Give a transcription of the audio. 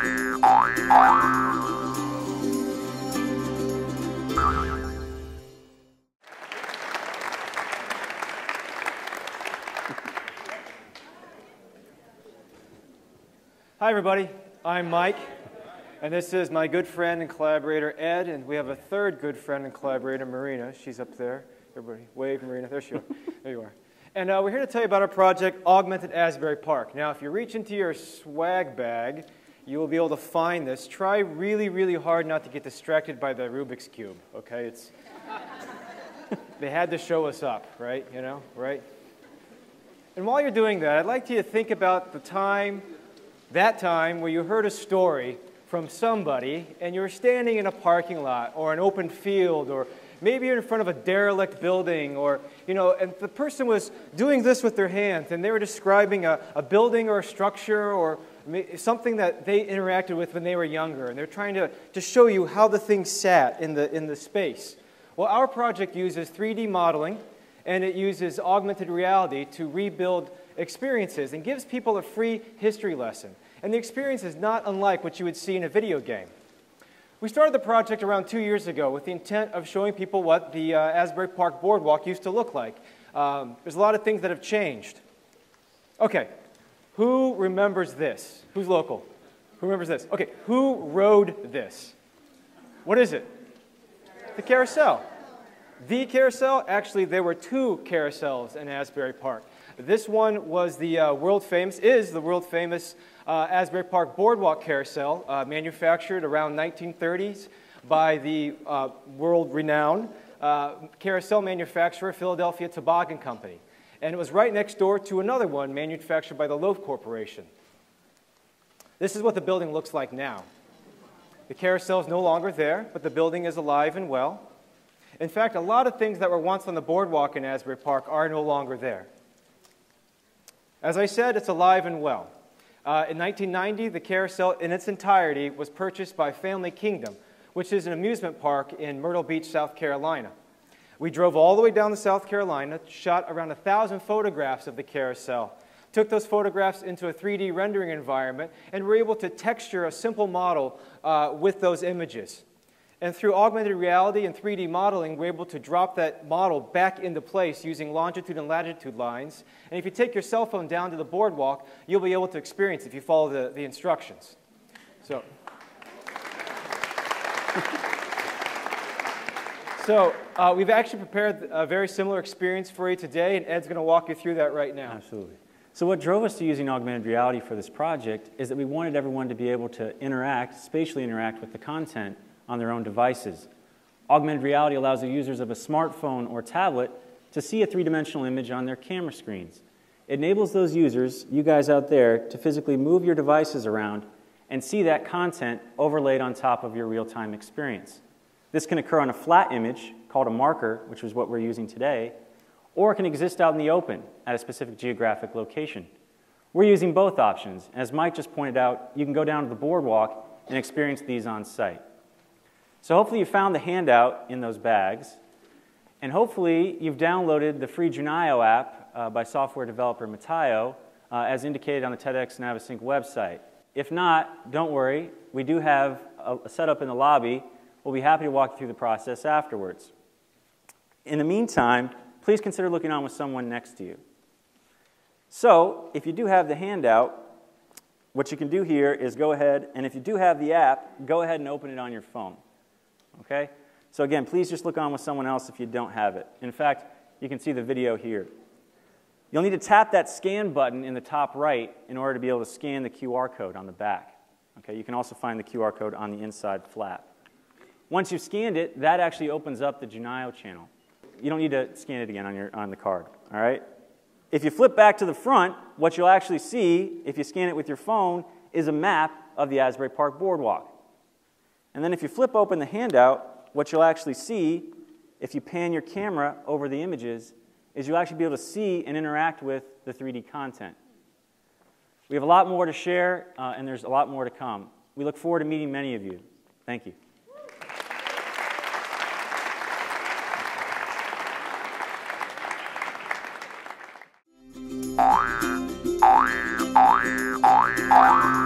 Hi everybody, I'm Mike, and this is my good friend and collaborator Ed, and we have a third good friend and collaborator, Marina. She's up there. Everybody wave, Marina. There she is. There you are. And we're here to tell you about our project, Augmented Asbury Park. Now, if you reach into your swag bag, you will be able to find this. Try really, really hard not to get distracted by the Rubik's Cube, okay? They had to show us up, right? You know, right? And while you're doing that, I'd like you to think about that time where you heard a story from somebody and you were standing in a parking lot or an open field, or maybe you're in front of a derelict building, or, you know, and the person was doing this with their hands and they were describing a building or a structure or something that they interacted with when they were younger, and they're trying to show you how the thing sat in the space. Well, our project uses 3D modeling and it uses augmented reality to rebuild experiences and gives people a free history lesson. And the experience is not unlike what you would see in a video game. We started the project around 2 years ago with the intent of showing people what the Asbury Park Boardwalk used to look like. There's a lot of things that have changed. Okay, who remembers this? Who's local? Who remembers this? Okay, who rode this? What is it? The carousel. The carousel? Actually, there were two carousels in Asbury Park. This one was the world famous Asbury Park Boardwalk carousel, manufactured around 1930s by the world-renowned carousel manufacturer, Philadelphia Toboggan Company. And it was right next door to another one manufactured by the Loaf Corporation. This is what the building looks like now. The carousel is no longer there, but the building is alive and well. In fact, a lot of things that were once on the boardwalk in Asbury Park are no longer there. As I said, it's alive and well. In 1990, the carousel in its entirety was purchased by Family Kingdom, which is an amusement park in Myrtle Beach, South Carolina. We drove all the way down to South Carolina, shot around 1,000 photographs of the carousel, took those photographs into a 3D rendering environment, and were able to texture a simple model with those images. And through augmented reality and 3D modeling, we're able to drop that model back into place using longitude and latitude lines. And if you take your cell phone down to the boardwalk, you'll be able to experience it if you follow the instructions. So, we've actually prepared a very similar experience for you today, and Ed's going to walk you through that right now. Absolutely. So what drove us to using augmented reality for this project is that we wanted everyone to be able to spatially interact with the content on their own devices. Augmented reality allows the users of a smartphone or tablet to see a three-dimensional image on their camera screens. It enables those users, you guys out there, to physically move your devices around and see that content overlaid on top of your real-time experience. This can occur on a flat image called a marker, which is what we're using today, or it can exist out in the open at a specific geographic location. We're using both options. As Mike just pointed out, you can go down to the boardwalk and experience these on site. So hopefully you found the handout in those bags, and hopefully you've downloaded the free Junaio app by software developer Matayo, as indicated on the TEDxNavesink website. If not, don't worry, we do have a setup in the lobby. We'll be happy to walk you through the process afterwards. In the meantime, please consider looking on with someone next to you. So, if you do have the handout, what you can do here is go ahead, and if you do have the app, go ahead and open it on your phone. Okay? So again, please just look on with someone else if you don't have it. In fact, you can see the video here. You'll need to tap that scan button in the top right in order to be able to scan the QR code on the back. Okay? You can also find the QR code on the inside flap. Once you've scanned it, that actually opens up the Junaio channel. You don't need to scan it again on the card. All right? If you flip back to the front, what you'll actually see, if you scan it with your phone, is a map of the Asbury Park Boardwalk. And then if you flip open the handout, what you'll actually see, if you pan your camera over the images, is you'll actually be able to see and interact with the 3D content. We have a lot more to share, and there's a lot more to come. We look forward to meeting many of you. Thank you. Bye.